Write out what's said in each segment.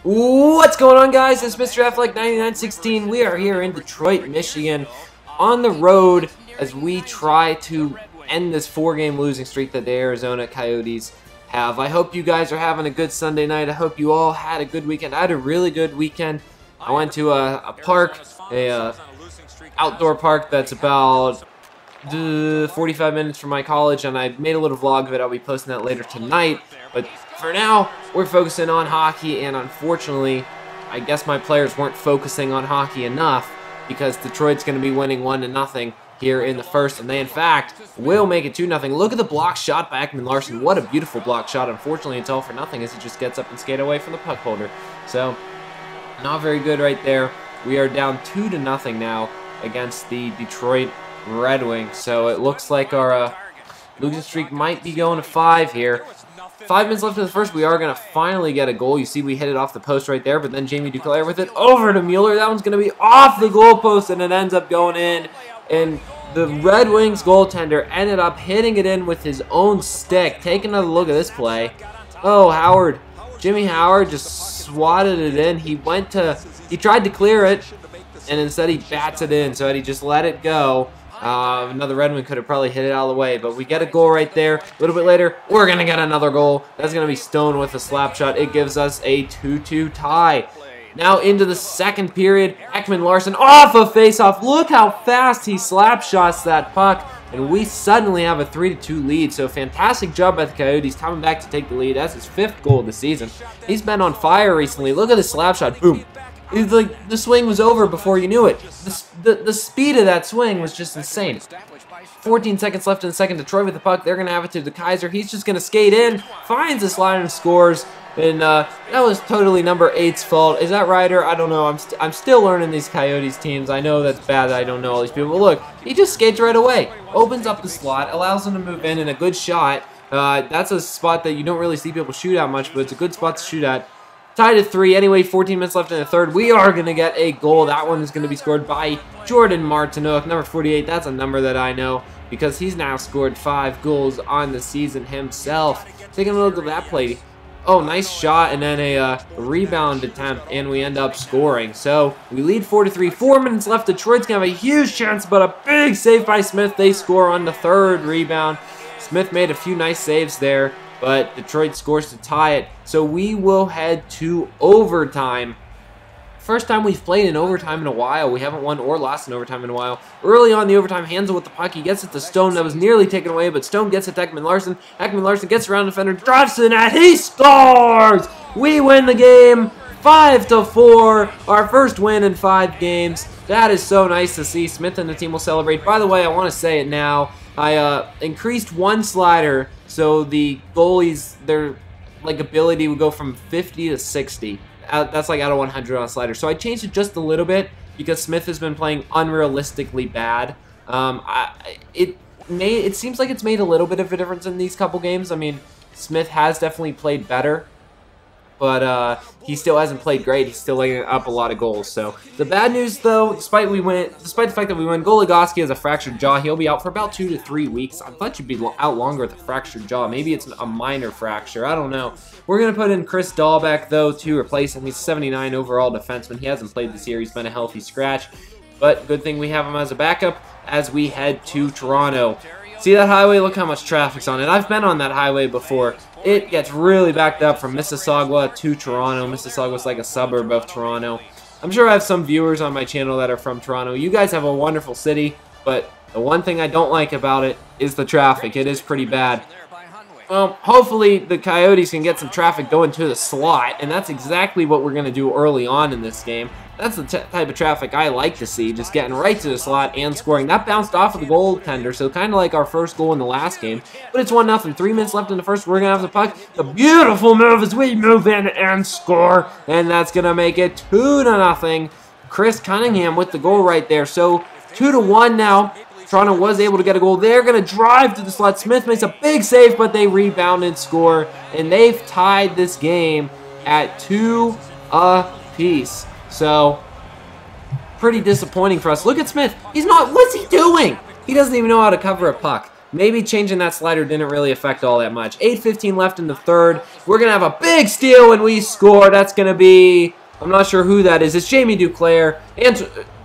What's going on, guys? It's Mr. Ep.9 We are here in Detroit, Michigan, on the road as we try to end this 4-game losing streak that the Arizona Coyotes have. I hope you guys are having a good Sunday night. I hope you all had a good weekend. I had a really good weekend. I went to a park, outdoor park that's about 45 minutes from my college, and I made a little vlog of it. I'll be posting that later tonight. But for now, we're focusing on hockey, and unfortunately, I guess my players weren't focusing on hockey enough because Detroit's going to be winning 1-0 here in the first, and they, in fact, will make it 2-0. Look at the block shot by Ep.9. What a beautiful block shot. Unfortunately, it's all for nothing as he just gets up and skates away from the puck holder. So, not very good right there. We are down 2-0 now against the Detroit Red Wings. So, it looks like our losing streak might be going to 5 here. 5 minutes left in the first. We are going to finally get a goal. You see we hit it off the post right there, but then Jamie Duclair with it over to Mueller. That one's going to be off the goal post, and it ends up going in. And the Red Wings goaltender ended up hitting it in with his own stick. Take another look at this play. Oh, Howard. Jimmy Howard just swatted it in. He tried to clear it, and instead he bats it in. So he just let it go. Another Red Wing could have probably hit it out of the way, but we get a goal right there. A little bit later, we're going to get another goal. That's going to be Stone with a slap shot. It gives us a 2-2 tie. Now into the second period, Ep.9 off a face-off. Look how fast he slap shots that puck, and we suddenly have a 3-2 lead. So fantastic job by the Coyotes coming back to take the lead. That's his 5th goal of the season. He's been on fire recently. Look at the slap shot. Boom. It's like the swing was over before you knew it. The speed of that swing was just insane. 14 seconds left in the second. Detroit with the puck. They're going to have it to the Kaiser. He's just going to skate in, finds the slide and scores. And that was totally number 8's fault. Is that Ryder? I don't know. I'm still learning these Coyotes teams. I know that's bad that I don't know all these people. But look, he just skates right away. Opens up the slot, allows him to move in, and a good shot. That's a spot that you don't really see people shoot at much, but it's a good spot to shoot at. Tied at 3. Anyway, 14 minutes left in the third. We are going to get a goal. That one is going to be scored by Jordan Martinook, number 48. That's a number that I know because he's now scored 5 goals on the season himself. Taking a look at that play. Oh, nice shot, and then a rebound attempt, and we end up scoring. So, we lead 4-3. 4 minutes left. Detroit's going to have a huge chance, but a big save by Smith. They score on the 3rd rebound. Smith made a few nice saves there, but Detroit scores to tie it. So, we will head to overtime. First time we've played in overtime in a while. We haven't won or lost in overtime in a while. Early on the overtime, Hansel with the puck. He gets it to Stone. That was nearly taken away, but Stone gets it to Ep.9. Ep.9 gets around the defender, drives to the net. He scores! We win the game 5-4. Our first win in 5 games. That is so nice to see. Smith and the team will celebrate. By the way, I want to say it now. I increased 1 slider, so the goalies, their ability would go from 50 to 60. That's like out of 100 on a slider. So I changed it just a little bit because Smith has been playing unrealistically bad. It seems like it's made a little bit of a difference in these couple games. I mean, Smith has definitely played better, but he still hasn't played great. He's still laying up a lot of goals. So the bad news, though, despite the fact that we win, Goligoski has a fractured jaw. He'll be out for about 2 to 3 weeks. I thought you'd be out longer with a fractured jaw. Maybe it's a minor fracture. I don't know. We're going to put in Chris Dahlbeck, though, to replace him. He's 79 overall defenseman. He hasn't played this year. He's been a healthy scratch. But good thing we have him as a backup as we head to Toronto. See that highway? Look how much traffic's on it. I've been on that highway before. It gets really backed up from Mississauga to Toronto. Mississauga's like a suburb of Toronto. I'm sure I have some viewers on my channel that are from Toronto. You guys have a wonderful city, but the one thing I don't like about it is the traffic. It is pretty bad. Well, hopefully the Coyotes can get some traffic going to the slot, and that's exactly what we're going to do early on in this game. That's the type of traffic I like to see, just getting right to the slot and scoring. That bounced off of the goaltender, so kind of like our first goal in the last game. But it's 1-0. 3 minutes left in the first. We're going to have the puck. The beautiful move as we move in and score, and that's going to make it 2-0. Chris Cunningham with the goal right there. So 2-1 now. Toronto was able to get a goal. They're going to drive to the slot. Smith makes a big save, but they rebound and score. And they've tied this game at 2 apiece. So, pretty disappointing for us. Look at Smith. What's he doing? He doesn't even know how to cover a puck. Maybe changing that slider didn't really affect all that much. 8:15 left in the third. We're going to have a big steal when we score. That's going to be, I'm not sure who that is. It's Jamie Duclair.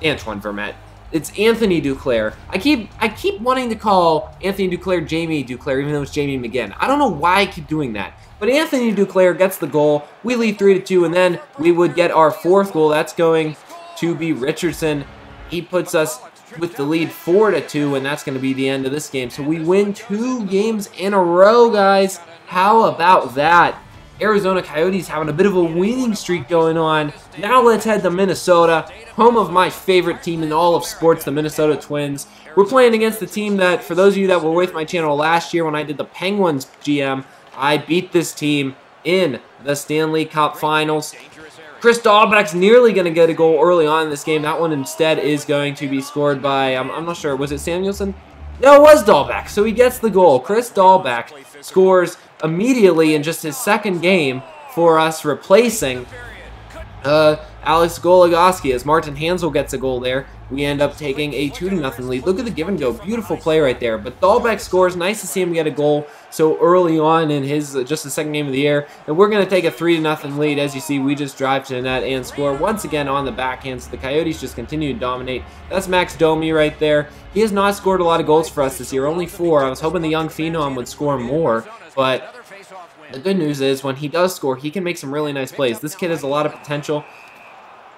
Antoine Vermette. It's Anthony Duclair. I keep wanting to call Anthony Duclair Jamie Duclair, even though it's Jamie McGinn. I don't know why I keep doing that. But Anthony Duclair gets the goal. We lead 3-2, and then we would get our 4th goal. That's going to be Richardson. He puts us with the lead 4-2, and that's going to be the end of this game. So we win 2 games in a row, guys. How about that? Arizona Coyotes having a bit of a winning streak going on. Now let's head to Minnesota, home of my favorite team in all of sports, the Minnesota Twins. We're playing against the team that, for those of you that were with my channel last year when I did the Penguins GM, I beat this team in the Stanley Cup Finals. Chris Dahlbeck's nearly going to get a goal early on in this game. That one instead is going to be scored by, I'm not sure, was it Samuelson? No, it was Dahlbeck, so he gets the goal. Chris Dahlbeck scores immediately in just his 2nd game for us, replacing Alex Goligoski as Martin Hansel gets a goal there. We end up taking a 2-0 lead. Look at the give and go. Beautiful play right there. But Dahlbeck scores. Nice to see him get a goal so early on in his just the 2nd game of the year. And we're going to take a 3-0 lead. As you see, we just drive to the net and score once again on the backhand. So the Coyotes just continue to dominate. That's Max Domi right there. He has not scored a lot of goals for us this year. Only 4. I was hoping the young phenom would score more. But the good news is when he does score, he can make some really nice plays. This kid has a lot of potential.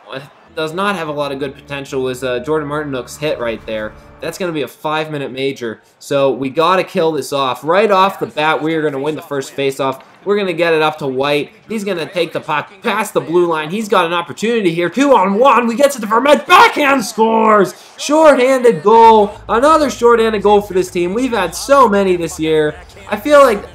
What does not have a lot of good potential is Jordan Martinook's hit right there. That's going to be a 5-minute major. So we got to kill this off. Right off the bat, we are going to win the first faceoff. We're going to get it up to White. He's going to take the puck past the blue line. He's got an opportunity here. 2-on-1. We get to the Vermette. Backhand scores. Short-handed goal. Another short-handed goal for this team. We've had so many this year. I feel like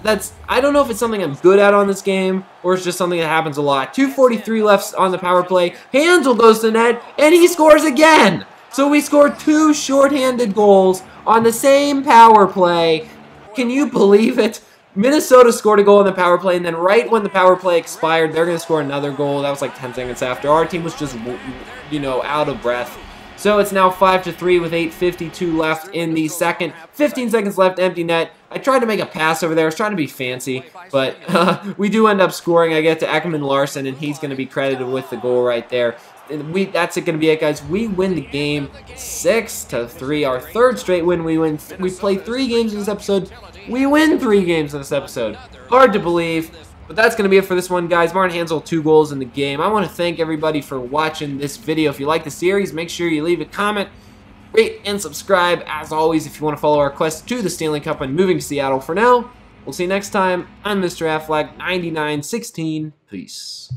I don't know if it's something I'm good at on this game or it's just something that happens a lot. 2:43 left on the power play. Hansel goes to net, and he scores again. So we scored 2 shorthanded goals on the same power play. Can you believe it? Minnesota scored a goal on the power play, and then right when the power play expired, they're going to score another goal. That was like 10 seconds after. Our team was just, out of breath. So it's now 5-3 with 8:52 left in the second. 15 seconds left, empty net. I tried to make a pass over there. I was trying to be fancy, but we do end up scoring. I get to Ekman Larson, and he's going to be credited with the goal right there. And that's going to be it, guys. We win the game 6-3. Our 3rd straight win. We play 3 games in this episode. We win 3 games in this episode. Hard to believe. But that's going to be it for this one, guys. Martin Hansel, 2 goals in the game. I want to thank everybody for watching this video. If you like the series, make sure you leave a comment, rate, and subscribe. As always, if you want to follow our quest to the Stanley Cup and moving to Seattle. For now, we'll see you next time. I'm Mr. Affleck, 9916. Peace.